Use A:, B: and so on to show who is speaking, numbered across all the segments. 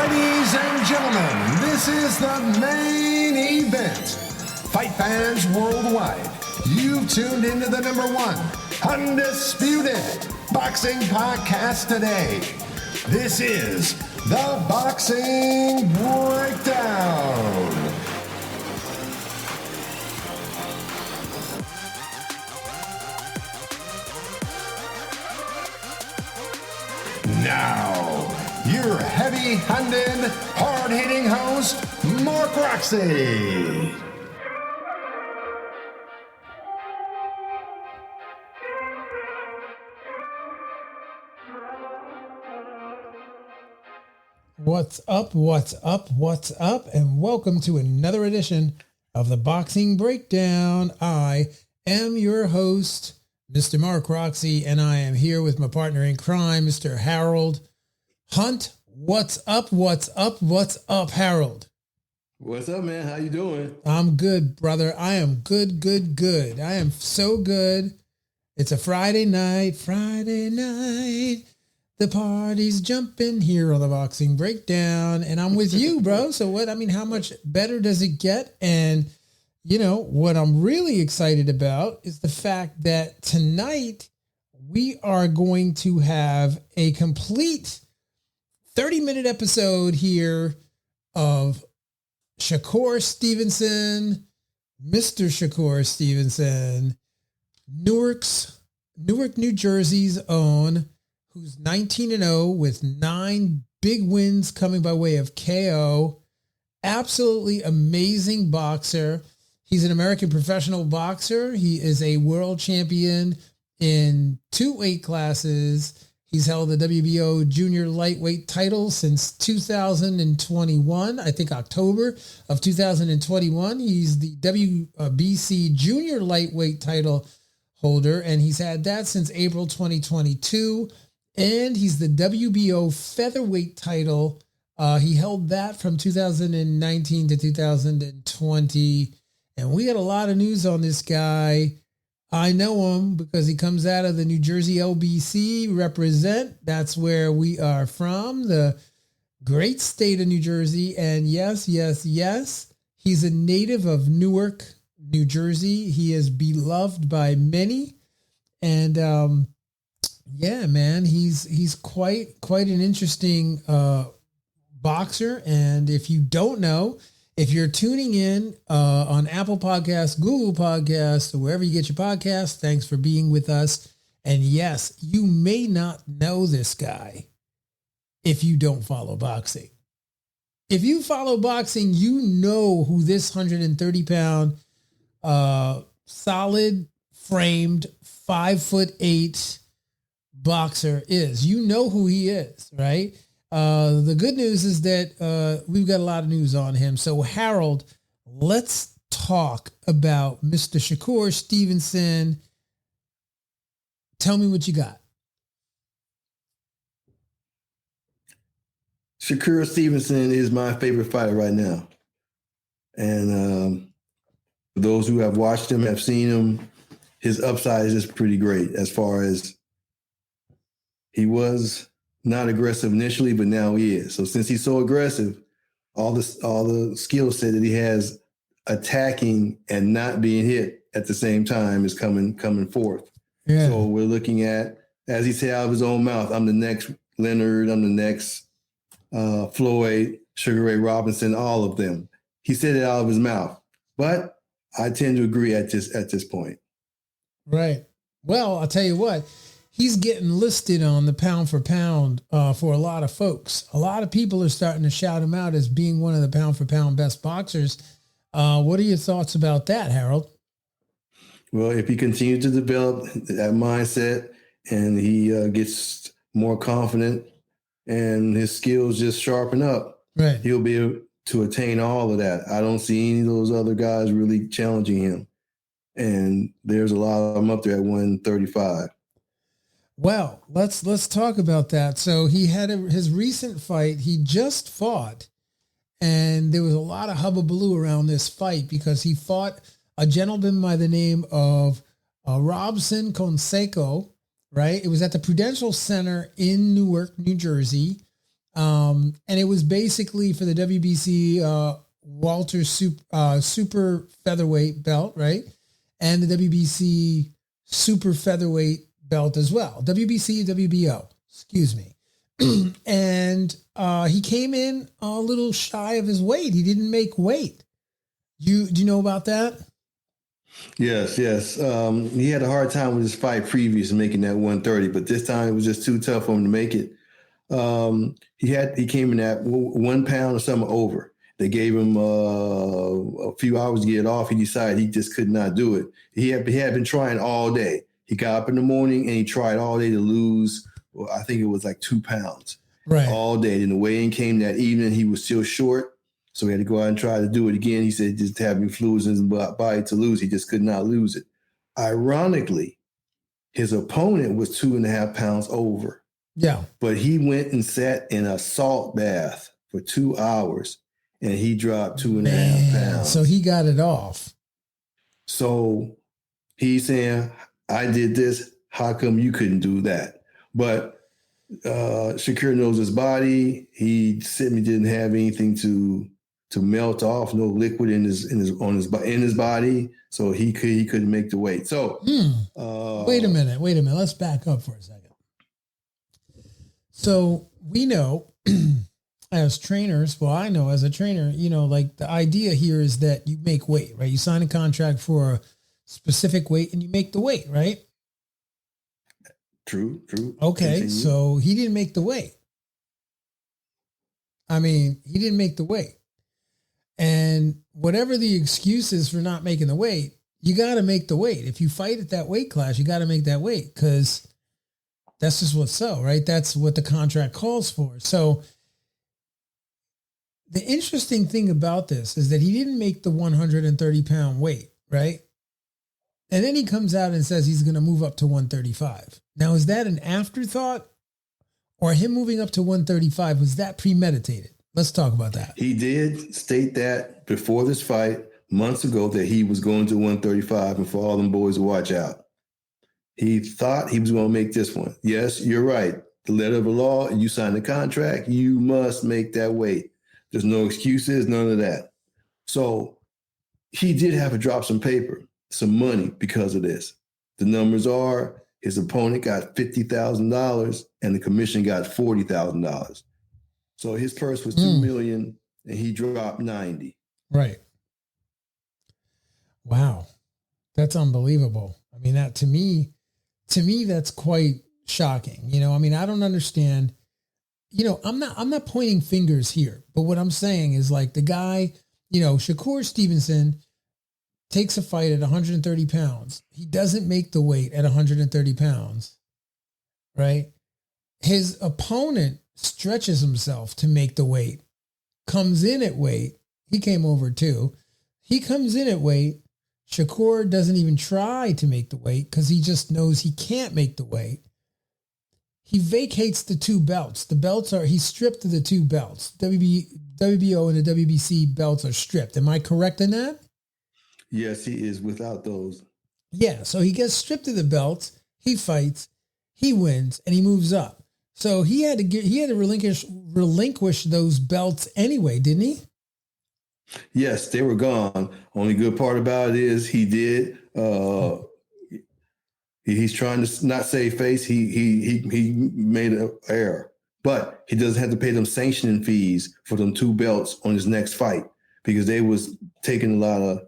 A: Ladies and gentlemen, this is the main event. Fight fans worldwide, you've tuned into the #1 undisputed boxing podcast today. This is the Boxing Breakdown. Now, your heavy-handed, hard-hitting host, Mark Roxey.
B: What's up, and welcome to another edition of the Boxing Breakdown. I am your host, Mr. Mark Roxey, and I am here with my partner in crime, Mr. Harold Hunt. What's up, Harold?
C: What's up, man? How you doing?
B: I'm good, brother. I am good. I am so good. It's a Friday night. The party's jumping here on the Boxing Breakdown, and I'm with you, bro. So how much better does it get? And, you know, what I'm really excited about is the fact that tonight we are going to have a complete 30-minute episode here of Shakur Stevenson, Mr. Shakur Stevenson, Newark, New Jersey's own, who's 19-0 with 9 big wins coming by way of KO. Absolutely amazing boxer. He's an American professional boxer. He is a world champion in 2 weight classes. He's held the WBO junior lightweight title since 2021, I think October of 2021. He's the WBC junior lightweight title holder, and he's had that since April 2022. And he's the WBO featherweight title. He held that from 2019 to 2020. And we got a lot of news on this guy. I know him because he comes out of the New Jersey LBC represent. That's where we are from, the great state of New Jersey. And yes, he's a native of Newark, New Jersey. He is beloved by many. And, yeah, man, he's quite an interesting boxer. And if you don't know, if you're tuning in on Apple Podcasts, Google Podcasts, or wherever you get your podcasts, thanks for being with us. And yes, you may not know this guy if you don't follow boxing. If you follow boxing, you know who this 130-pound, solid framed, 5'8" boxer is. You know who he is, right? The good news is that we've got a lot of news on him. So Harold, let's talk about Mr. Shakur Stevenson. Tell me what you got.
C: Shakur Stevenson is my favorite fighter right now. And those who have watched him, have seen him, his upside is just pretty great as far as he was not aggressive initially, but now he is. So since he's so aggressive, all the skill set that he has attacking and not being hit at the same time is coming forth. Yeah. So we're looking at, as he said out of his own mouth, I'm the next Leonard, I'm the next Floyd, Sugar Ray Robinson, all of them. He said it out of his mouth, but I tend to agree at this point.
B: Right. Well, I'll tell you what. He's getting listed on the pound for pound for a lot of folks. A lot of people are starting to shout him out as being one of the pound for pound best boxers. What are your thoughts about that, Harold?
C: Well, if he continues to develop that mindset and he gets more confident and his skills just sharpen up, right, he'll be able to attain all of that. I don't see any of those other guys really challenging him. And there's a lot of them up there at 135.
B: Well, let's talk about that. So he had his recent fight. He just fought, and there was a lot of hubbubaloo around this fight because he fought a gentleman by the name of Robson Conseco, right? It was at the Prudential Center in Newark, New Jersey. And it was basically for the WBC Walter super featherweight belt, right? And the WBC super featherweight belt as well. WBC, WBO, excuse me. And he came in a little shy of his weight. He didn't make weight. Do you know about that?
C: Yes. He had a hard time with his fight previous making that 130, but this time it was just too tough for him to make it. He came in at 1 pound or something over. They gave him a few hours to get it off. He decided he just could not do it. He had been trying all day. He got up in the morning and he tried all day to lose. Well, I think it was like 2 pounds,
B: right,
C: all day. Then the weigh-in came that evening. He was still short, so he had to go out and try to do it again. He said just having fluids in his body to lose. He just could not lose it. Ironically, his opponent was 2.5 pounds over.
B: Yeah,
C: but he went and sat in a salt bath for 2 hours, and he dropped 2.5 pounds.
B: So he got it off.
C: So he's saying, I did this. How come you couldn't do that? But Shakur knows his body. He simply didn't have anything to melt off, no liquid in his body, so he couldn't make the weight. So
B: wait a minute. Let's back up for a second. So we know as trainers, well, I know as a trainer, like the idea here is that you make weight, right? You sign a contract for a specific weight and you make the weight, right?
C: True.
B: Okay,
C: Continue.
B: so he didn't make the weight. He didn't make the weight. And whatever the excuse is for not making the weight, you got to make the weight. If you fight at that weight class, you got to make that weight because that's just what's so, right? That's what the contract calls for. So the interesting thing about this is that he didn't make the 130-pound weight, right? And then he comes out and says he's going to move up to 135. Now, is that an afterthought, or him moving up to 135, was that premeditated? Let's talk about that.
C: He did state that before this fight months ago that he was going to 135, and for all them boys to watch out. He thought he was going to make this one. Yes, you're right. The letter of the law, you sign the contract, you must make that weight. There's no excuses, none of that. So he did have to drop some paper, some money because of this. The numbers are his opponent got $50,000 and the commission got $40,000. So his purse was $2 million and he dropped 90.
B: Right. Wow. That's unbelievable. That to me, that's quite shocking. I don't understand. I'm not pointing fingers here, but what I'm saying is like the guy, Shakur Stevenson takes a fight at 130 pounds. He doesn't make the weight at 130 pounds, right? His opponent stretches himself to make the weight, comes in at weight. He came over too. He comes in at weight. Shakur doesn't even try to make the weight because he just knows he can't make the weight. He vacates the 2 belts. He's stripped of the 2 belts. WBO and the WBC belts are stripped. Am I correct in that?
C: Yes, he is without those.
B: Yeah, so he gets stripped of the belts, he fights, he wins, and he moves up. So he had to relinquish those belts anyway, didn't he?
C: Yes, they were gone. Only good part about it is he did. He's trying to not save face. He made an error, but he doesn't have to pay them sanctioning fees for them 2 belts on his next fight because they was taking a lot of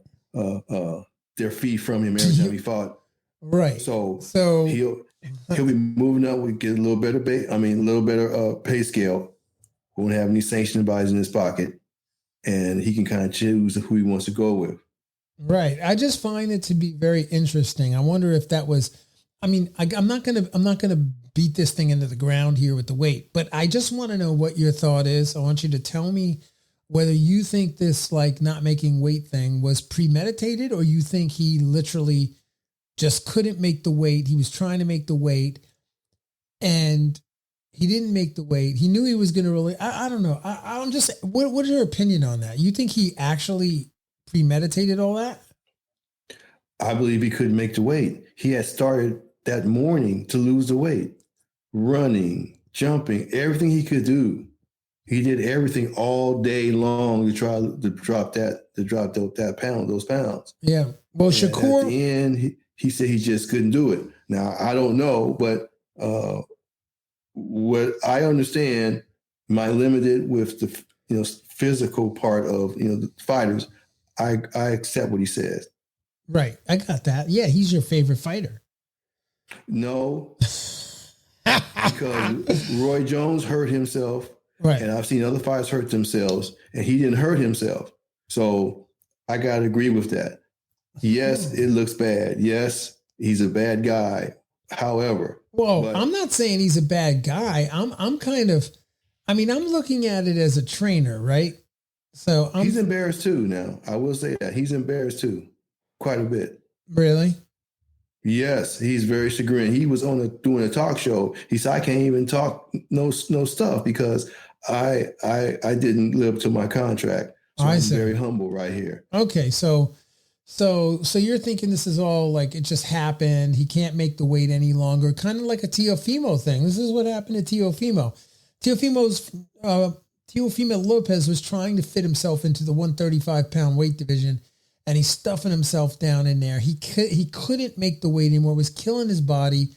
C: their fee from him every time he fought.
B: Right.
C: So he'll be moving up. We get a little better pay scale. Won't have any sanctioning bodies in his pocket, and he can kind of choose who he wants to go with.
B: Right. I just find it to be very interesting. I wonder if that was. I'm not gonna beat this thing into the ground here with the weight, but I just want to know what your thought is. I want you to tell me whether you think this like not making weight thing was premeditated or you think he literally just couldn't make the weight. He was trying to make the weight and he didn't make the weight. He knew he was going to really, I don't know. I'm just, what is your opinion on that? You think he actually premeditated all that?
C: I believe he couldn't make the weight. He had started that morning to lose the weight, running, jumping, everything he could do He did everything all day long to try to drop those pounds.
B: Yeah. Well,
C: And
B: Shakur.
C: at the end, he said he just couldn't do it. Now I don't know, but what I understand, my limited with the physical part of the fighters, I accept what he says.
B: Right. I got that. Yeah, he's your favorite fighter.
C: No, because Roy Jones hurt himself.
B: Right.
C: And I've seen other fighters hurt themselves, and he didn't hurt himself. So I got to agree with that. Yes, it looks bad. Yes, he's a bad guy. However,
B: I'm not saying he's a bad guy. I'm looking at it as a trainer, right? So
C: he's embarrassed too. Now I will say that he's embarrassed too, quite a bit.
B: Really?
C: Yes, he's very chagrined. He was doing a talk show. He said, "I can't even talk no stuff because I didn't live up to my contract." So I'm very humble right here.
B: Okay, so you're thinking this is all like it just happened. He can't make the weight any longer. Kind of like a Teofimo thing. This is what happened to Teofimo. Teofimo Lopez was trying to fit himself into the 135-pound weight division, and he's stuffing himself down in there. He couldn't make the weight anymore. It was killing his body.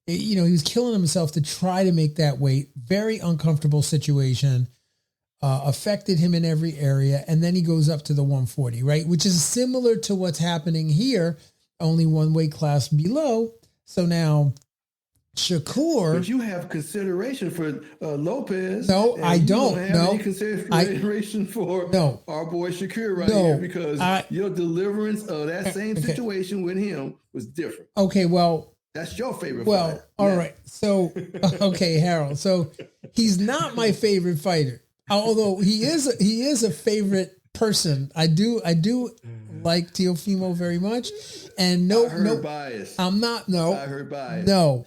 B: He was killing himself to try to make that weight. Very uncomfortable situation. Affected him in every area. And then he goes up to the 140, right? Which is similar to what's happening here, only one weight class below. So now Shakur.
C: But you have consideration for Lopez.
B: No, I don't.
C: Any consideration for our boy Shakur here because your deliverance of that same situation with him was different.
B: Okay, well.
C: That's your favorite
B: fighter.
C: Well,
B: all right. So, okay, Harold. So he's not my favorite fighter. Although he is a favorite person. I do like Teofimo very much. And
C: bias.
B: I'm not. No,
C: I heard bias.
B: No,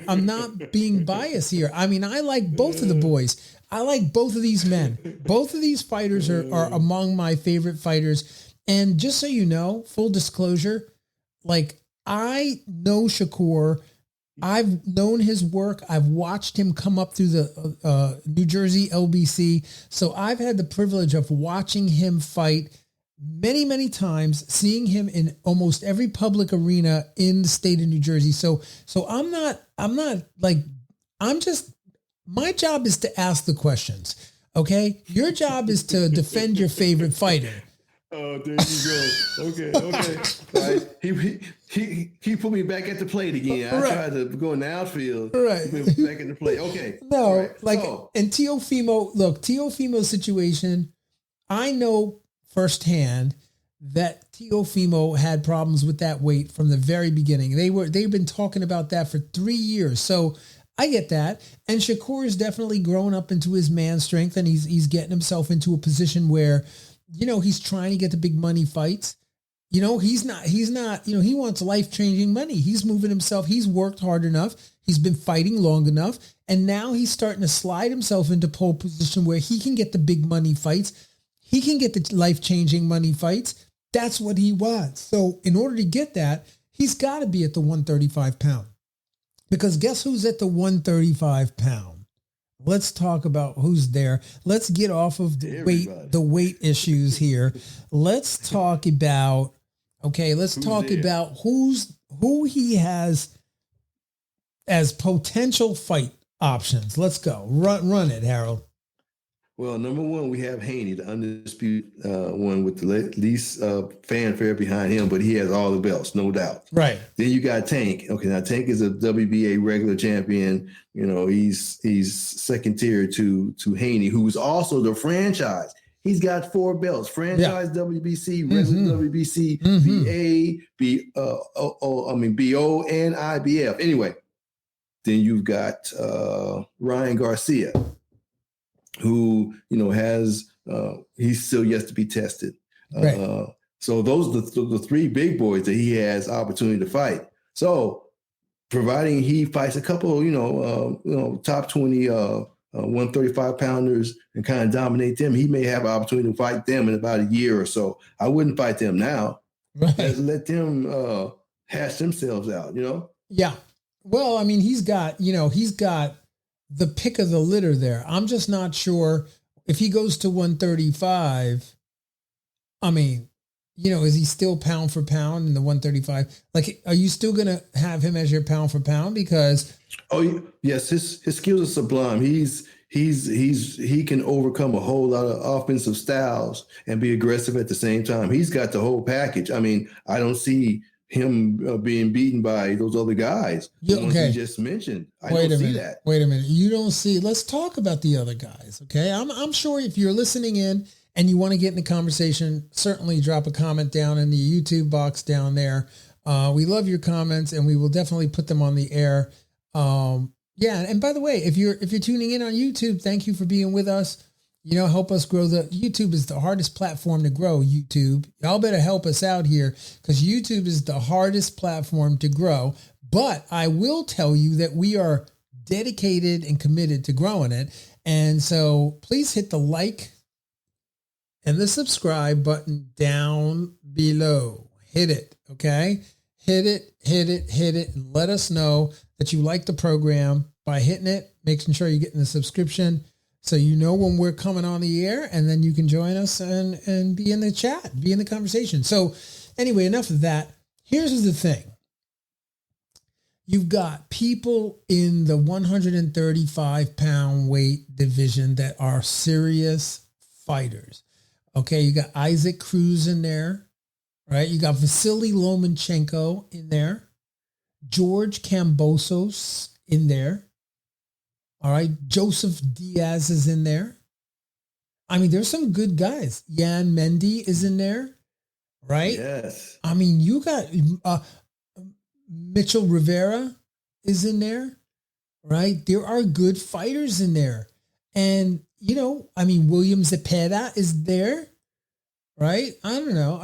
B: I'm not being biased here. I mean, I like both of the boys. I like both of these men. Both of these fighters are among my favorite fighters. And just so you know, full disclosure, like I know Shakur. I've known his work. I've watched him come up through the New Jersey LBC. So I've had the privilege of watching him fight many, many times, seeing him in almost every public arena in the state of New Jersey. So my job is to ask the questions. Okay. Your job is to defend your favorite fighter.
C: Oh, there you go. Okay. Right. He put me back at the plate again. I tried to go in the outfield.
B: Right.
C: He put me back in the plate. Okay.
B: No, and Teofimo's situation, I know firsthand that Teofimo had problems with that weight from the very beginning. They've been talking about that for 3 years. So I get that. And Shakur is definitely growing up into his man strength, and he's getting himself into a position where he's trying to get the big money fights. He's not, he wants life-changing money. He's moving himself. He's worked hard enough. He's been fighting long enough. And now he's starting to slide himself into pole position where he can get the big money fights. He can get the life-changing money fights. That's what he wants. So in order to get that, he's got to be at the 135 pound. Because guess who's at the 135 pound? Let's talk about who's there. Let's get off of the weight issues here. Let's talk about who he has as potential fight options. Let's go. Run it, Harold.
C: Well, number one, we have Haney, the undisputed one with the least fanfare behind him, but he has all the belts, no doubt.
B: Right.
C: Then you got Tank. Okay, now Tank is a WBA regular champion. He's second tier to Haney, who's also the franchise. He's got 4 belts: franchise, WBC, regular WBC, BO, and IBF. Anyway, then you've got Ryan Garcia, who has he's still yet to be tested.
B: Right.
C: So those are the 3 big boys that he has opportunity to fight. So providing he fights a couple, top 20 135 pounders and kind of dominate them, he may have an opportunity to fight them in about a year or so. I wouldn't fight them now.
B: Right.
C: Let them hash themselves out.
B: Yeah. Well, I mean, he's got the pick of the litter there. I'm just not sure if he goes to 135. I mean, is he still pound for pound in the 135? Like, are you still going to have him as your pound for pound? Because
C: yes, his skills are sublime. He can overcome a whole lot of offensive styles and be aggressive at the same time. He's got the whole package. I mean, I don't see him being beaten by those other guys. The ones you just mentioned. I don't see that.
B: Wait a minute. You don't see. Let's talk about the other guys. Okay. I'm sure if you're listening in and you want to get in the conversation, certainly drop a comment down in the YouTube box down there. We love your comments and we will definitely put them on the air. Yeah. And by the way, if you're tuning in on YouTube, thank you for being with us. Help us grow. YouTube is the hardest platform to grow. YouTube. Y'all better help us out here because YouTube is the hardest platform to grow. But I will tell you that we are dedicated and committed to growing it. And so please hit the like and the subscribe button down below. Hit it. Okay. Hit it. And let us know that you like the program by hitting it, making sure you're getting the subscription. So when we're coming on the air, and then you can join us and be in the chat, be in the conversation. So anyway, enough of that. Here's the thing. You've got people in the 135-pound weight division that are serious fighters. Okay, you got Isaac Cruz in there, right? You got Vasily Lomachenko in there. George Kambosos in there. All right. Joseph Diaz is in there. I mean, there's some good guys. Jan Mendy is in there, right?
C: Yes.
B: I mean, you got Mitchell Rivera is in there, right? There are good fighters in there. And, William Zepeda is there, right? I don't know.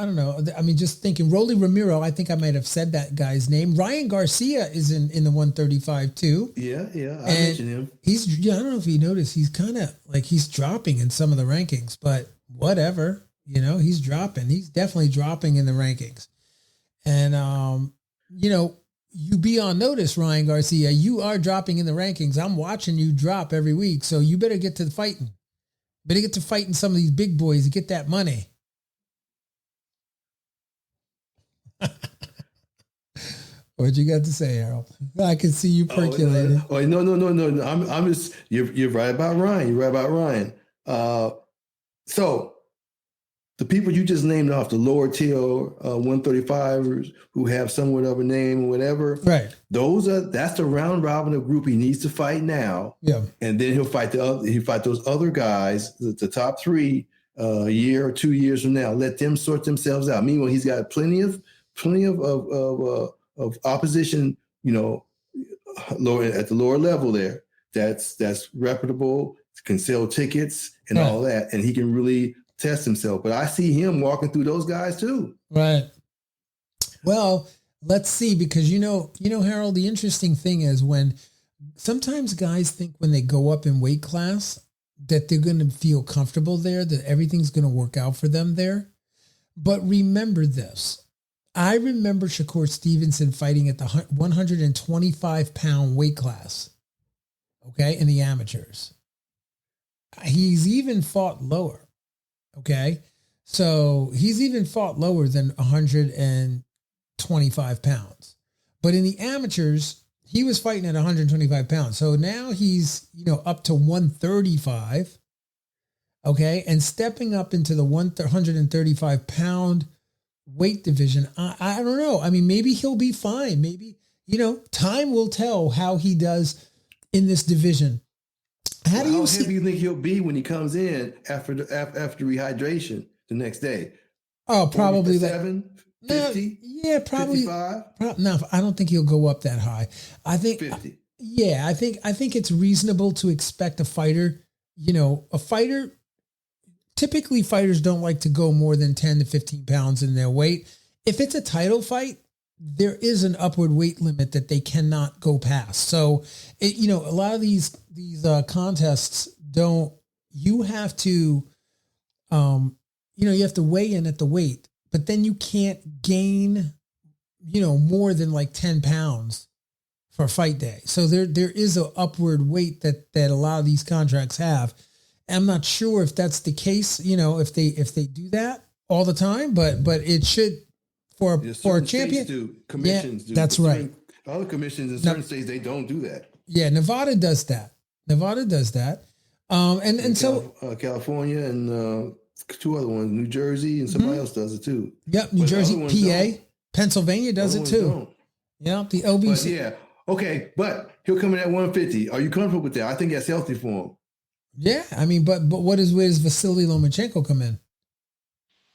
B: I mean, just thinking, Rolly Ramiro, I think I might have said that guy's name. Ryan Garcia is in the 135 too.
C: Yeah. I mentioned him.
B: I don't know if you noticed, he's kind of like he's dropping in some of the rankings, but whatever, he's dropping. He's definitely dropping in the rankings. And, you be on notice, Ryan Garcia. You are dropping in the rankings. I'm watching you drop every week. So you better get to fighting. Better get to fighting some of these big boys to get that money. What you got to say, Harold? I can see you percolating.
C: No. I'm just you're right about Ryan. You're right about Ryan. So the people you just named off, the lower tier 135ers who have somewhat of a name or whatever,
B: right?
C: That's the round robin of group he needs to fight now.
B: Yeah, and
C: then he'll fight those other guys, the top three, a year or 2 years from now. Let them sort themselves out. Meanwhile, he's got plenty of opposition, lower at the lower level there. That's reputable, can sell tickets and all that, and he can really test himself. But I see him walking through those guys too.
B: Right. Well, let's see, because Harold, the interesting thing is when sometimes guys think when they go up in weight class that they're going to feel comfortable there, that everything's going to work out for them there. But remember this. I remember Shakur Stevenson fighting at the 125-pound weight class, okay, in the amateurs. He's even fought lower, okay? So he's even fought lower than 125 pounds. But in the amateurs, he was fighting at 125 pounds. So now he's, up to 135, okay, and stepping up into the 135-pound weight division. I don't know. I mean, maybe he'll be fine. Maybe, time will tell how he does in this division. How heavy
C: do you think he'll be when he comes in after rehydration the next day?
B: Oh, probably
C: 7, 50?
B: Yeah, probably
C: 55?
B: No, I don't think he'll go up that high. I think
C: 50.
B: Yeah, I think it's reasonable to expect a fighter, typically fighters don't like to go more than 10 to 15 pounds in their weight. If it's a title fight, there is an upward weight limit that they cannot go past. So, a lot of these contests you have to, you have to weigh in at the weight, but then you can't gain, more than like 10 pounds for fight day. So there is an upward weight that a lot of these contracts have. I'm not sure if that's the case, if they do that all the time, but it should for a champion.
C: Commissions do.
B: That's right.
C: Other commissions in certain states, they don't do that.
B: Yeah, Nevada does that. So
C: California and two other ones, New Jersey and somebody else does it too.
B: Yep, New Jersey, PA, Pennsylvania does it too. Yeah, the OBC.
C: Okay, but he'll come in at 150. Are you comfortable with that? I think that's healthy for him.
B: Yeah, I mean, but where does Vasily Lomachenko come in?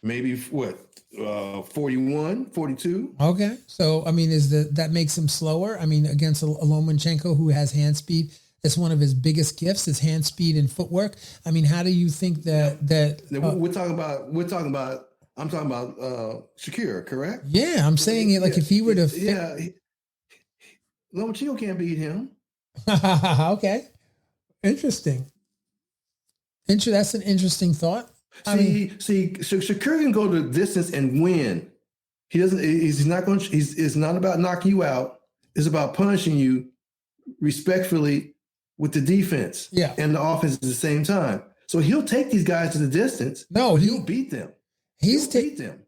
C: Maybe 41, 42.
B: Okay, so I mean, that makes him slower? I mean, against a Lomachenko who has hand speed, it's one of his biggest gifts, is hand speed and footwork. I mean, how do you think that
C: we're talking about? I'm talking about Shakur, correct?
B: Yeah, I'm saying it like if he were to.
C: Lomachenko can't beat him.
B: Okay, interesting. That's an interesting thought.
C: Shakur can go the distance and win. He doesn't. He's not going. It's not about knocking you out. It's about punishing you respectfully with the defense and the offense at the same time. So he'll take these guys to the distance.
B: No,
C: he'll beat them. He'll beat them.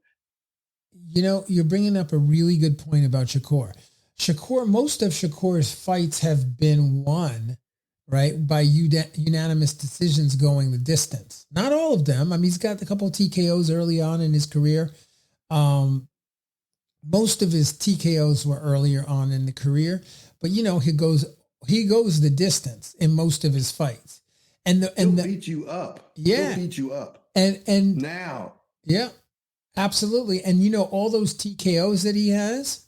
B: You're bringing up a really good point about Shakur. Most of Shakur's fights have been won, right, by unanimous decisions going the distance. Not all of them. I mean, he's got a couple of TKOs early on in his career. Most of his TKOs were earlier on in the career, but he goes the distance in most of his fights.
C: He'll beat you up.
B: Yeah.
C: He'll beat you up.
B: And
C: now.
B: Yeah, absolutely. And all those TKOs that he has,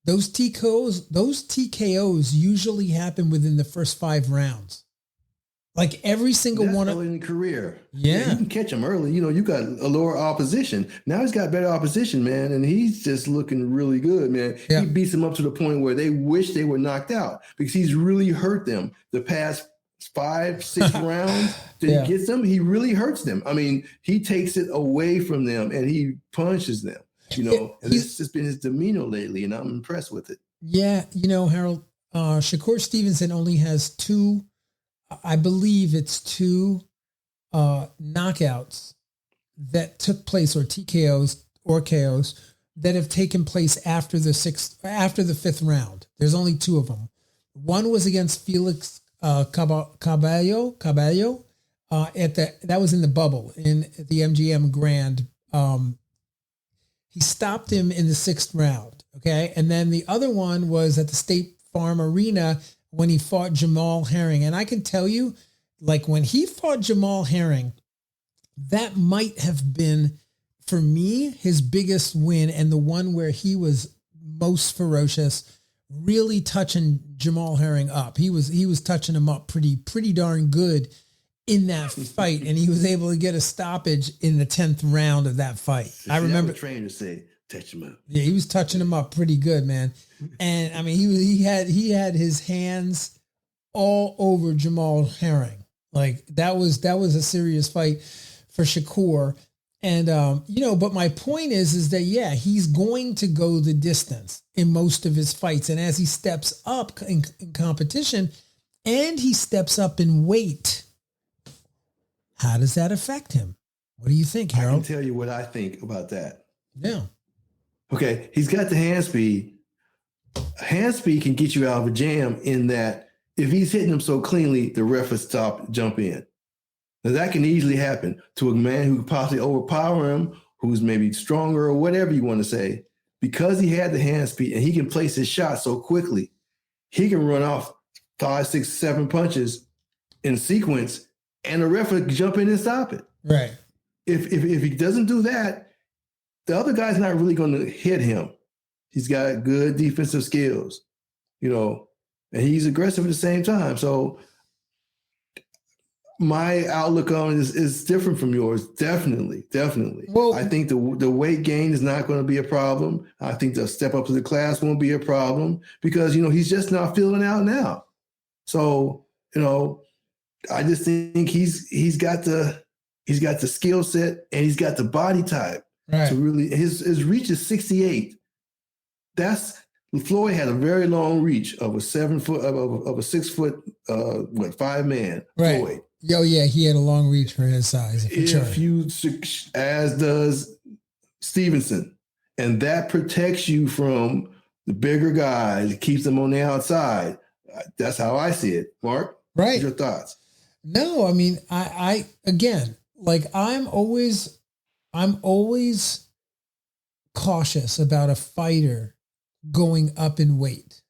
B: those TKOs usually happen within the first 5 rounds. Like every single one
C: early in the career.
B: Yeah.
C: You can catch him early. You got a lower opposition. Now he's got better opposition, man. And he's just looking really good, man. Yeah. He beats them up to the point where they wish they were knocked out because he's really hurt them the past 5-6 rounds that he gets them. He really hurts them. I mean, he takes it away from them and he punches them, and it's just been his demeanor lately. And I'm impressed with it. Yeah.
B: Harold, Shakur Stevenson only has 2, I believe it's 2 knockouts that took place, or TKOs or KOs that have taken place after the 5th round. There's only 2 of them. One was against Felix Caballo. That was in the bubble in the MGM Grand. He stopped him in the 6th round. Okay. And then the other one was at the State Farm Arena when he fought Jamal Herring. And I can tell you, like when he fought Jamal Herring, that might have been, for me, his biggest win and the one where he was most ferocious, really touching Jamal Herring up. He was touching him up pretty darn good in that fight, and he was able to get a stoppage in the 10th round of that fight. I remember
C: trainers say touch him up.
B: Yeah, he was touching him up pretty good, man. And I mean, he had his hands all over Jamal Herring. Like that was a serious fight for Shakur. And but my point is that he's going to go the distance in most of his fights. And as he steps up in competition and he steps up in weight, how does that affect him? What do you think, Harold?
C: I can tell you what I think about that.
B: Yeah.
C: Okay, he's got the hand speed. Hand speed can get you out of a jam in that if he's hitting them so cleanly, the ref would jump in. Now that can easily happen to a man who could possibly overpower him, who's maybe stronger or whatever you want to say, because he had the hand speed and he can place his shot so quickly. He can run off 5, 6, 7 punches in sequence, and the ref would jump in and stop it.
B: Right.
C: If he doesn't do that, the other guy's not really going to hit him. He's got good defensive skills, and he's aggressive at the same time. So my outlook on it is different from yours. Definitely. Well, I think the weight gain is not going to be a problem. I think the step up to the class won't be a problem because, he's just not feeling out now. So, I just think he's got the skill set and he's got the body type to really, his reach is 68. That's Floyd had a very long reach of a 7 foot of a 6 foot 5-man.
B: Right.
C: Floyd.
B: Oh yeah, he had a long reach for his size. For sure.
C: As does Stevenson, and that protects you from the bigger guys. It keeps them on the outside. That's how I see it. Mark,
B: right?
C: What's your thoughts?
B: No, I mean, I again, like I'm always cautious about a fighter going up in weight.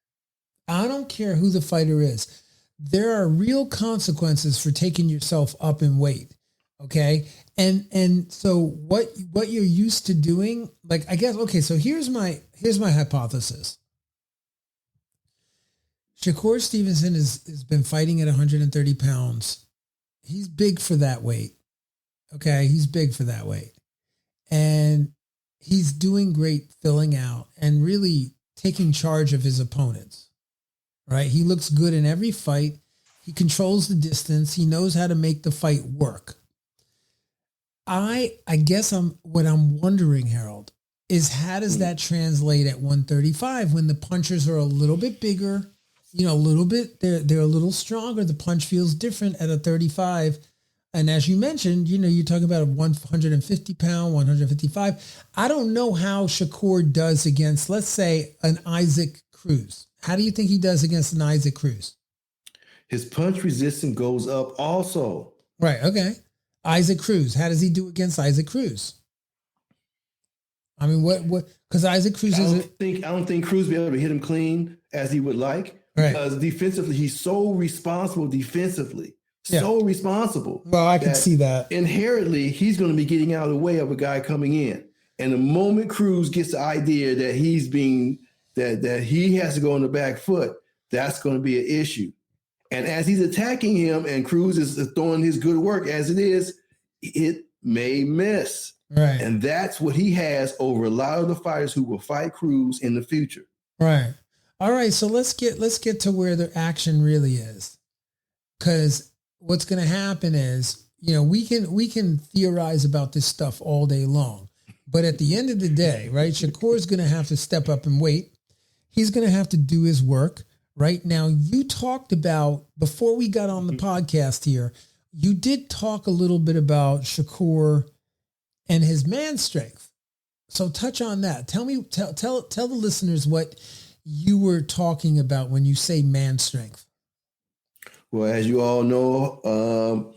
B: I don't care who the fighter is. There are real consequences for taking yourself up in weight. Okay. And so what you're used to doing, like, I guess, okay, so here's my hypothesis. Shakur Stevenson has been fighting at 130 pounds. He's big for that weight. Okay. He's big for that weight. And he's doing great filling out and really taking charge of his opponents. Right? He looks good in every fight. He controls the distance. He knows how to make the fight work. I guess what I'm wondering, Harold, is how does that translate at 135 when the punchers are a little bit bigger, a little bit, they're a little stronger. The punch feels different at a 35. And as you mentioned, you're talking about a 150 pound, 155. I don't know how Shakur does against, let's say, an Isaac Cruz. How do you think he does against an Isaac Cruz?
C: His punch resistance goes up also.
B: Right. Okay. Isaac Cruz. How does he do against Isaac Cruz? I mean, what? Because Isaac Cruz
C: I don't think Cruz will be able to hit him clean as he would like. Right. Because defensively, he's so responsible defensively. Yeah. So responsible.
B: Well, I can see that.
C: Inherently, he's going to be getting out of the way of a guy coming in. And the moment Cruz gets the idea that he's being that he has to go on the back foot, that's going to be an issue. And as he's attacking him and Cruz is throwing his good work as it is, it may miss.
B: Right.
C: And that's what he has over a lot of the fighters who will fight Cruz in the future.
B: Right. All right. So let's get to where the action really is. Because what's going to happen is, we can theorize about this stuff all day long. But at the end of the day, right, Shakur's going to have to step up and wait. He's going to have to do his work. Right now, you talked about, before we got on the podcast here, you did talk a little bit about Shakur and his man strength. So touch on that. Tell the listeners what you were talking about when you say man strength.
C: Well, as you all know,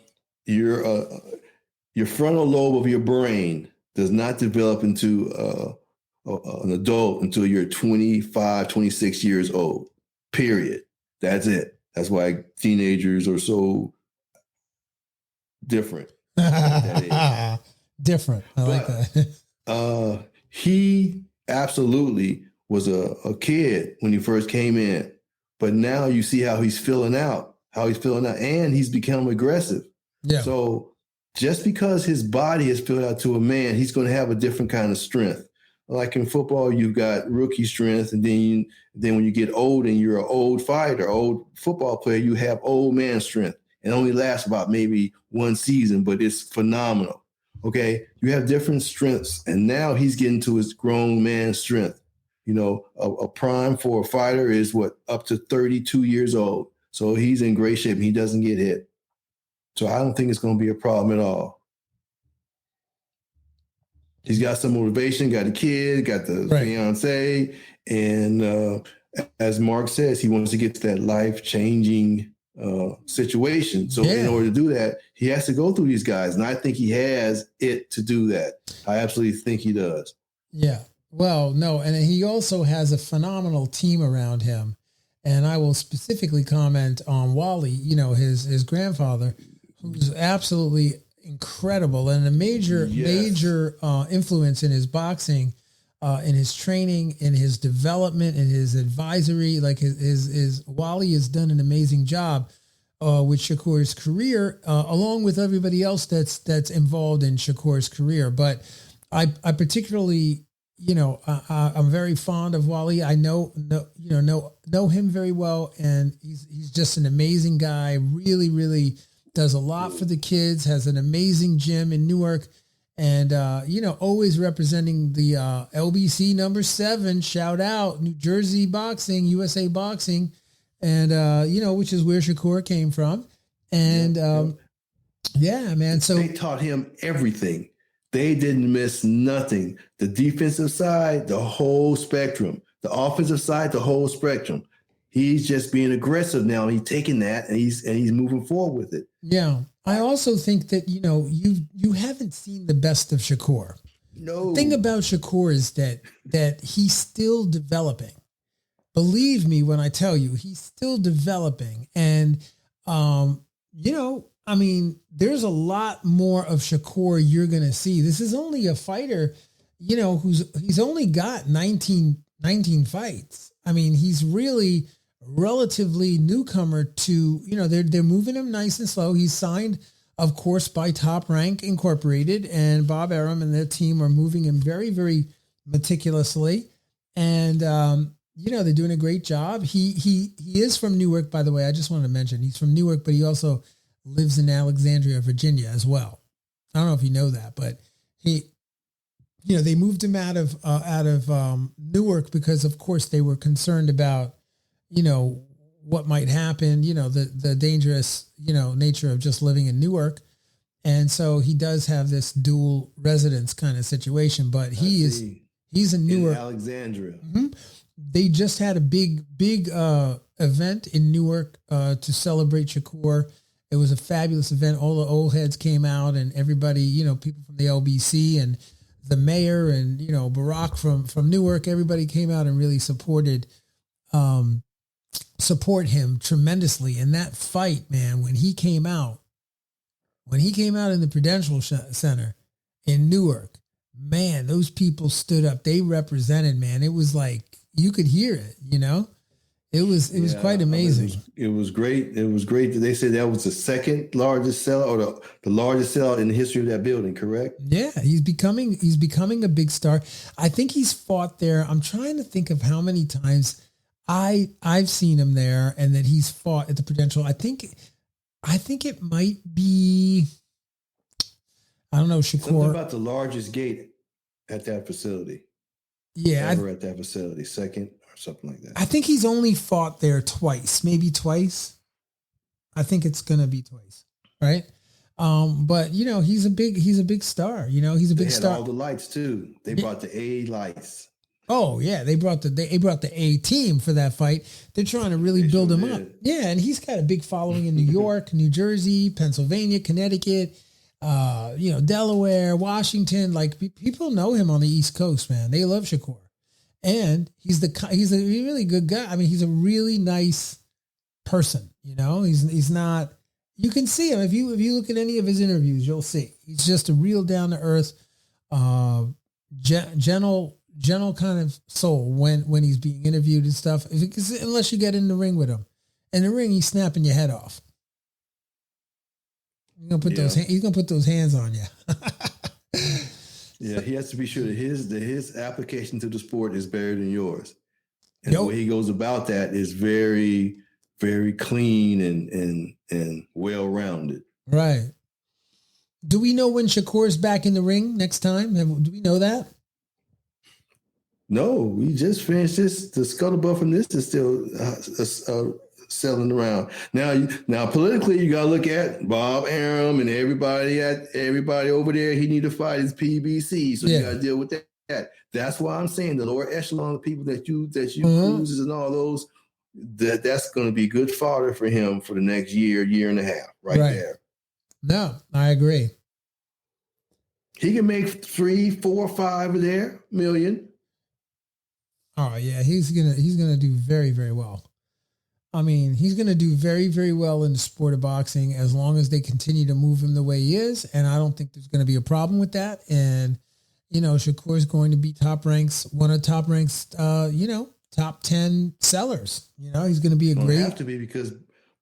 C: your frontal lobe of your brain does not develop into an adult until you're 25, 26 years old. Period. That's it. That's why teenagers are so different.
B: Different. I like that.
C: He absolutely was a kid when he first came in, but now you see how he's filling out, and he's become aggressive.
B: Yeah.
C: So just because his body is filled out to a man, he's going to have a different kind of strength. Like in football, you've got rookie strength, and then when you get old and you're an old fighter, old football player, you have old man strength. It only lasts about maybe one season, but it's phenomenal. Okay, you have different strengths, and now he's getting to his grown man strength. A prime for a fighter is up to 32 years old. So he's in great shape and he doesn't get hit. So I don't think it's going to be a problem at all. He's got some motivation, got a kid, got the fiance, and as Mark says, he wants to get to that life-changing situation. So in order to do that, he has to go through these guys, and I think he has it to do that. I absolutely think he does.
B: Yeah. Well, no, and he also has a phenomenal team around him, and I will specifically comment on Wally, his grandfather, who's absolutely incredible and a major influence in his boxing, in his training, in his development, in his advisory. Like his Wally has done an amazing job with Shakur's career, along with everybody else that's involved in Shakur's career. But I particularly, I'm very fond of Wally. I know him very well, and he's just an amazing guy. Really, really does a lot for the kids, has an amazing gym in Newark. and always representing the LBC number 7. Shout out New Jersey Boxing, USA Boxing, and which is where Shakur came from. And yeah, man. So
C: they taught him everything. They didn't miss nothing. The defensive side, the whole spectrum. The offensive side, the whole spectrum. He's just being aggressive now. He's taking that and he's moving forward with it.
B: Yeah. I also think that, you haven't seen the best of Shakur.
C: No.
B: The thing about Shakur is that he's still developing. Believe me when I tell you, he's still developing. And, there's a lot more of Shakur you're going to see. This is only a fighter, he's only got 19 fights. I mean, he's really relatively newcomer to, they're moving him nice and slow. He's signed, of course, by Top Rank Incorporated, and Bob Arum and their team are moving him very, very meticulously. And, they're doing a great job. He is from Newark, by the way. I just wanted to mention he's from Newark, but he also lives in Alexandria, Virginia as well. I don't know if you know that, but they moved him out of Newark because, of course, they were concerned about, what might happen, the dangerous, nature of just living in Newark. And so he does have this dual residence kind of situation, but he's in Newark.
C: In Alexandria.
B: Mm-hmm. They just had a big event in Newark to celebrate Shakur. It was a fabulous event. All the old heads came out, and everybody, people from the LBC and the mayor and, Barack from Newark, everybody came out and really support him tremendously. And that fight, man, when he came out in the Prudential Center in Newark, man, those people stood up. They represented, man. It was like, you could hear it, It was quite amazing.
C: It was great. It was great that they said that was the second largest sellout or the largest sellout in the history of that building, correct?
B: Yeah, he's becoming a big star. I think he's fought there. I'm trying to think of how many times I've seen him there and that he's fought at the Prudential. I think it might be, I don't know, Shakur.
C: Something about the largest gate at that facility.
B: Yeah.
C: Ever at that facility, second or something like that.
B: I think he's only fought there twice, maybe twice. I think it's going to be twice. Right. But he's a big star, he's a big star.
C: All the lights too. They brought the A lights.
B: Oh yeah. They brought the A team for that fight. They're trying to really build him up. Yeah. And he's got a big following in New York, New Jersey, Pennsylvania, Connecticut, Delaware, Washington. Like people know him on the East Coast, man. They love Shakur. And he's a really good guy. I mean, he's a really nice person. He's not. You can see him if you look at any of his interviews. You'll see he's just a real down to earth, gentle kind of soul when he's being interviewed and stuff. Unless you get in the ring with him, in the ring he's snapping your head off. He's gonna put those hands on you.
C: Yeah, he has to be sure that his application to the sport is better than yours. And the way he goes about that is very, very clean and well-rounded.
B: Right. Do we know when Shakur's back in the ring next time? Do we know that?
C: No, we just finished this. The scuttlebutt from this is still selling around. Now politically, you got to look at Bob Arum and everybody over there. He need to fight his PBC, so you got to deal with that. That's why I'm saying the lower echelon of people that you loses and all those, that's going to be good fodder for him for the next year and a half, right there.
B: No, I agree.
C: He can make 3, 4, 5 of there million.
B: Oh yeah, he's gonna do very, very well. I mean, he's going to do very, very well in the sport of boxing as long as they continue to move him the way he is. And I don't think there's going to be a problem with that. And, Shakur is going to be one of Top Rank's, top 10 sellers. He's going to be
C: Don't have to be, because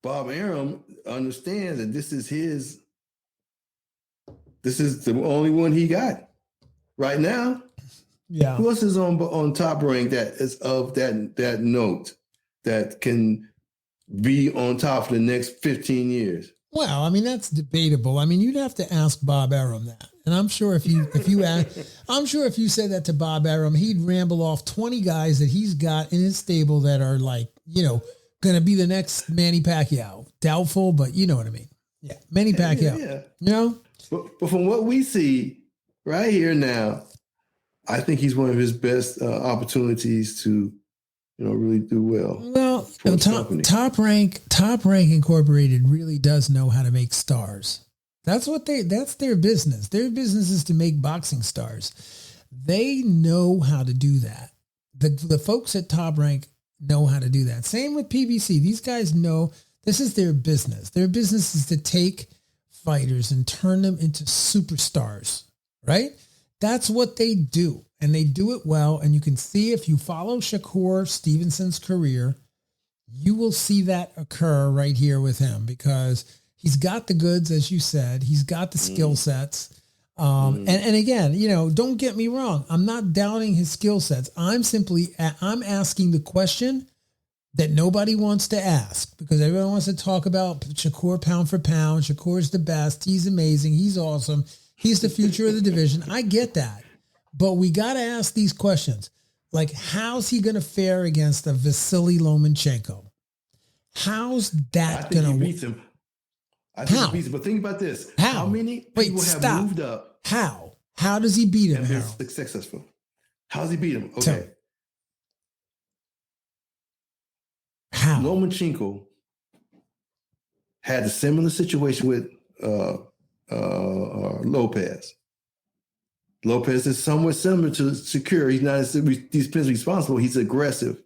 C: Bob Arum understands that this is the only one he got right now.
B: Yeah.
C: Who else is on Top Rank that is of that note that can be on top for the next 15 years?
B: Well, I mean, that's debatable. I mean, you'd have to ask Bob Arum that. And I'm sure if you said that to Bob Arum, he'd ramble off 20 guys that he's got in his stable that are like, going to be the next Manny Pacquiao. Doubtful, but you know what I mean. Yeah, Manny Pacquiao.
C: Yeah. But from what we see right here now, I think he's one of his best opportunities to, really do well.
B: Well, Top Rank Incorporated really does know how to make stars. That's their business. Their business is to make boxing stars. They know how to do that. The folks at Top Rank know how to do that. Same with PBC. These guys know this is their business. Their business is to take fighters and turn them into superstars, right? That's what they do. And they do it well. And you can see if you follow Shakur Stevenson's career, you will see that occur right here with him because he's got the goods, as you said. He's got the skill sets. And again, don't get me wrong. I'm not doubting his skill sets. I'm asking the question that nobody wants to ask because everyone wants to talk about Shakur pound for pound. Shakur's the best. He's amazing. He's awesome. He's the future of the division. I get that. But we got to ask these questions. Like, how's he going to fare against a Vasily Lomachenko? How's that going to
C: beat him? I think he beats him. But think about this. How many people have moved up?
B: How? How does he beat him?
C: Successful. How does he beat him? Okay.
B: How?
C: Lomachenko had a similar situation with Lopez. Lopez is somewhat similar to Shakur. He's not as responsible. He's aggressive,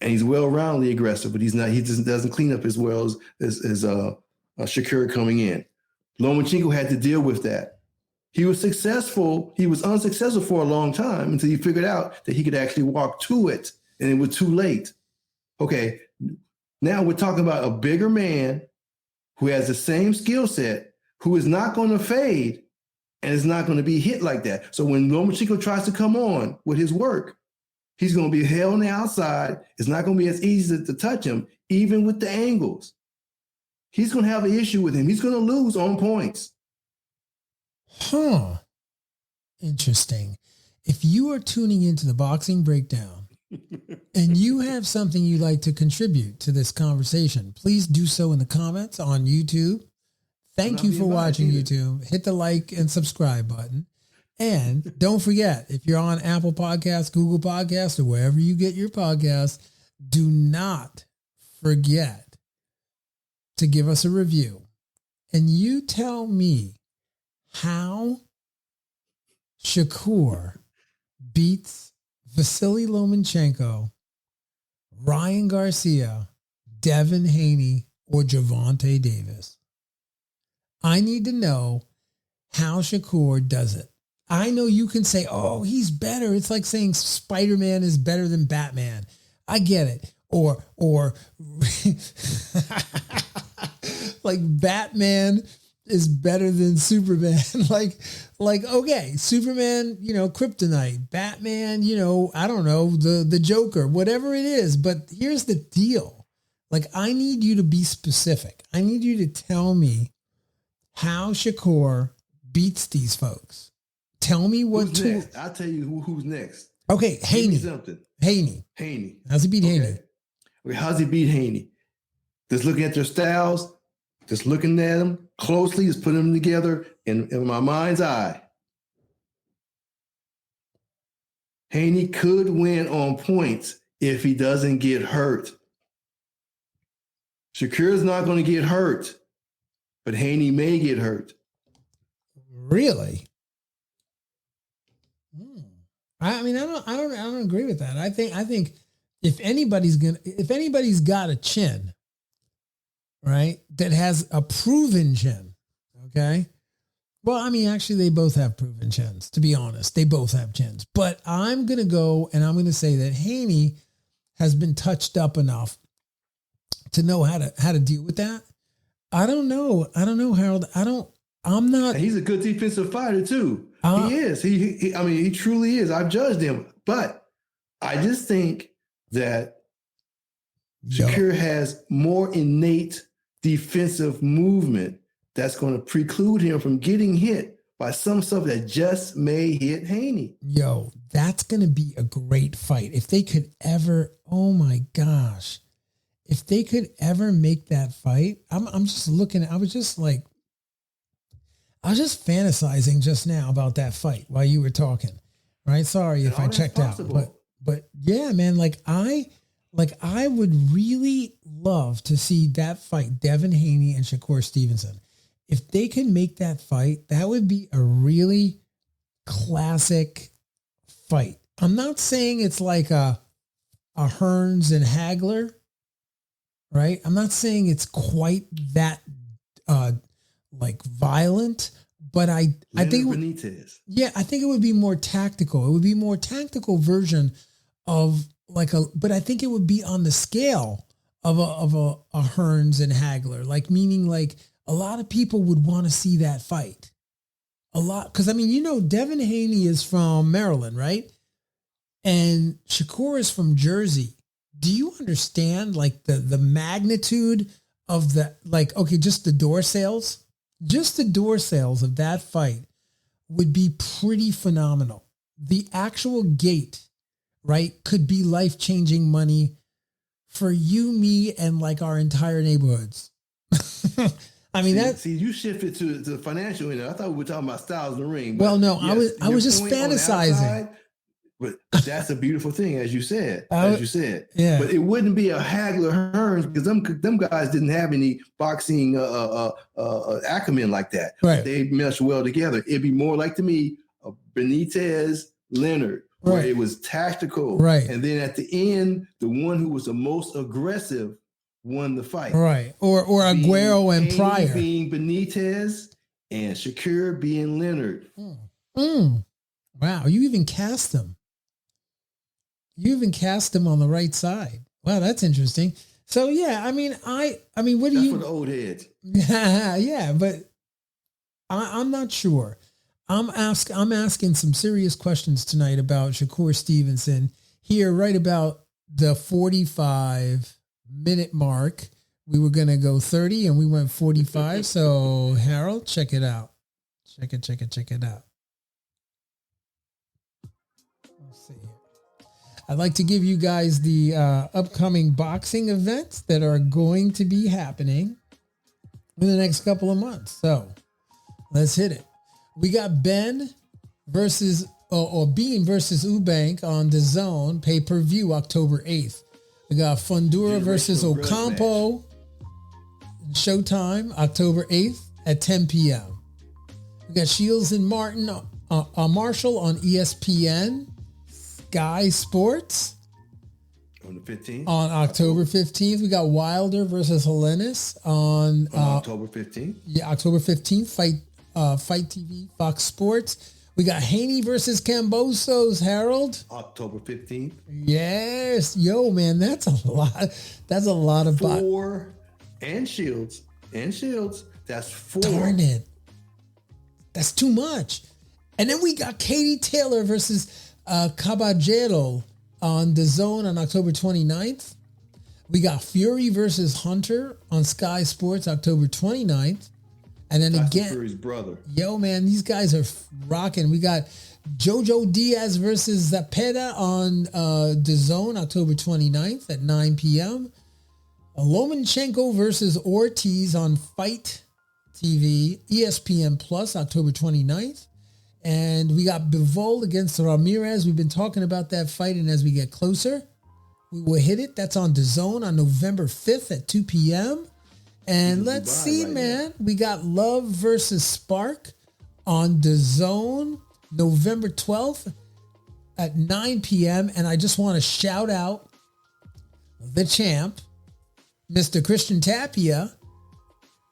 C: and he's well-roundedly aggressive. But he's not. He doesn't clean up as well as Shakur coming in. Lomachenko had to deal with that. He was successful. He was unsuccessful for a long time until he figured out that he could actually walk to it, and it was too late. Okay, now we're talking about a bigger man who has the same skill set, who is not going to fade and is not going to be hit like that. So when Lomachenko tries to come on with his work, he's going to be held on the outside. It's not going to be as easy to touch him, even with the angles. He's going to have an issue with him. He's going to lose on points.
B: Huh. Interesting. If you are tuning into the Boxing Breakdown and you have something you'd like to contribute to this conversation, please do so in the comments on YouTube. Thank you for watching YouTube. Hit the like and subscribe button. And don't forget, if you're on Apple Podcasts, Google Podcasts, or wherever you get your podcasts, do not forget to give us a review. And you tell me how Shakur beats Vasily Lomachenko, Ryan Garcia, Devin Haney, or Gervonta Davis. I need to know how Shakur does it. I know you can say, oh, he's better. It's like saying Spider-Man is better than Batman. I get it. Or like Batman is better than Superman. like, okay, Superman, kryptonite, Batman, I don't know, the Joker, whatever it is. But here's the deal. Like, I need you to be specific. I need you to tell me how Shakur beats these folks. Tell me what
C: who's next? I'll tell you who's next.
B: Okay, Haney.
C: Haney.
B: How's he beat Haney?
C: Okay, how's he beat Haney? Just looking at their styles, just looking at them closely, just putting them together in my mind's eye. Haney could win on points if he doesn't get hurt. Shakur's not going to get hurt, but Haney may get hurt.
B: Really? I mean, I don't agree with that. I think if anybody's got a chin, right, that has a proven chin, okay. Well, I mean, actually, they both have proven chins. To be honest, they both have chins. But I'm gonna go and I'm gonna say that Haney has been touched up enough to know how to deal with that. I don't know, Harold. I'm not.
C: He's a good defensive fighter too. He is. He truly is. I've judged him, but I just think that Shakur has more innate defensive movement that's going to preclude him from getting hit by some stuff that just may hit Haney.
B: Yo, that's going to be a great fight. If they could ever, oh my gosh, if they could ever make that fight, I'm just looking, I was just fantasizing just now about that fight while you were talking, right? Sorry if I checked out, but yeah, man, I would really love to see that fight, Devin Haney and Shakur Stevenson. If they could make that fight, that would be a really classic fight. I'm not saying it's like a Hearns and Hagler, right? I'm not saying it's quite that violent, but I think
C: Benitez.
B: Yeah, I think it would be more tactical. It would be more tactical version of but I think it would be on the scale of a Hearns and Hagler, meaning a lot of people would want to see that fight. A lot, because Devin Haney is from Maryland, right? And Shakur is from Jersey. Do you understand the magnitude of just the door sales? Just the door sales of that fight would be pretty phenomenal. The actual gate, right, could be life-changing money for you, me, and our entire neighborhoods.
C: See, you shifted to the financial end. I thought we were talking about styles in the ring.
B: Well, no, yes, I was just fantasizing.
C: Outside, but that's a beautiful thing, as you said.
B: Yeah.
C: But it wouldn't be a Hagler Hearns because them guys didn't have any boxing acumen like that.
B: Right.
C: They meshed well together. It'd be more like, to me, a Benitez Leonard, where it was tactical.
B: Right.
C: And then at the end, the one who was the most aggressive won the fight.
B: Right. Or Aguero and Pryor.
C: Being Benitez and Shakur being Leonard.
B: Wow. You even cast them. You even cast them on the right side. Wow, that's interesting. So yeah, what do
C: That's
B: you?
C: for the old heads.
B: Yeah, but I'm not sure. I'm asking some serious questions tonight about Shakur Stevenson here, right about the 45-minute mark. We were gonna go 30, and we went 45. So Harold, check it out. Check it out. Let's see here. I'd like to give you guys the upcoming boxing events that are going to be happening in the next couple of months. So let's hit it. We got Ben versus Bean versus Eubank on the Zone pay-per-view October 8th. We got Fundura versus Ocampo, Showtime October 8th at 10 p.m. We got Shields and Marshall on ESPN. Sky Sports
C: on the 15th.
B: On October 15th, we got Wilder versus Helenius on
C: October 15th.
B: Yeah, October 15th, Fight TV, Fox Sports. We got Haney versus Cambosos, Harold.
C: October 15th.
B: Yes. Yo, man, that's a lot. That's a lot of
C: four and Shields. That's 4.
B: Darn it. That's too much. And then we got Katie Taylor versus Caballero on the Zone on October 29th. We got Fury versus Hunter on Sky Sports October 29th. And then
C: That's
B: again,
C: Fury's brother.
B: Yo, man, these guys are rocking. We got Jojo Diaz versus Zapata on the Zone October 29th at 9 p.m. Lomachenko versus Ortiz on Fight TV, ESPN Plus October 29th. And we got Bivol against Ramirez. We've been talking about that fight, and as we get closer, we will hit it. That's on DAZN on November 5th at 2 p.m. And let's see, man. We got Love versus Spark on DAZN November 12th at 9 p.m. And I just want to shout out the champ, Mr. Christian Tapia,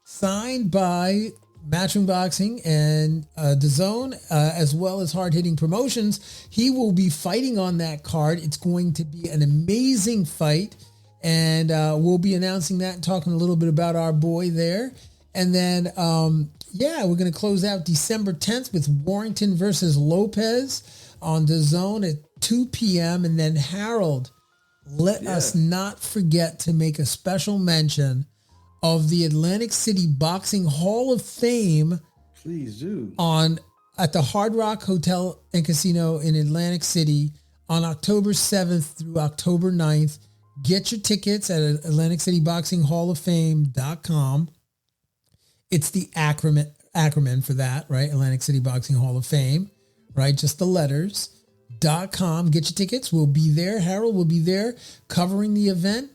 B: signed by Matchroom Boxing and DAZN, as well as Hard Hitting Promotions. He will be fighting on that card. It's going to be an amazing fight, and we'll be announcing that and talking a little bit about our boy there. And then, we're going to close out December 10th with Warrington versus Lopez on DAZN at 2 p.m. And then Harold, let us not forget to make a special mention of the Atlantic City Boxing Hall of Fame.
C: Please do.
B: On at the Hard Rock Hotel and Casino in Atlantic City on October 7th through October 9th. Get your tickets at AtlanticCityBoxingHallOfFame.com. It's the acronym for that, right? Atlantic City Boxing Hall of Fame, right? Just the letters.com. Get your tickets. We'll be there. Harold will be there covering the event,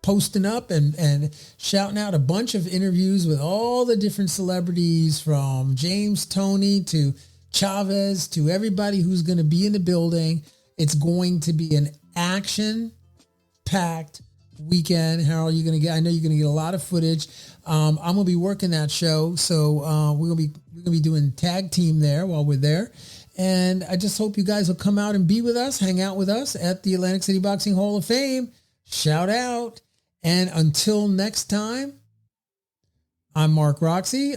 B: posting up and shouting out a bunch of interviews with all the different celebrities, from James Toney to Chavez to everybody who's going to be in the building. It's going to be an action-packed weekend. Harold, I know you're going to get a lot of footage. I'm going to be working that show, so we're going to be doing tag team there while we're there. And I just hope you guys will come out and be with us, hang out with us at the Atlantic City Boxing Hall of Fame. Shout out. And until next time, I'm Mark Roxey.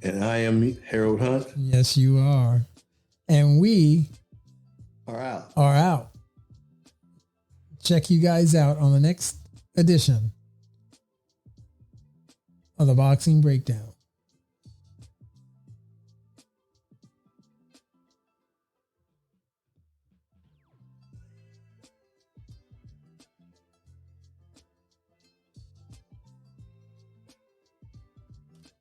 C: And I am Harold Hunt.
B: Yes, you are. And we
C: are
B: out. Check you guys out on the next edition of the Boxing Breakdown.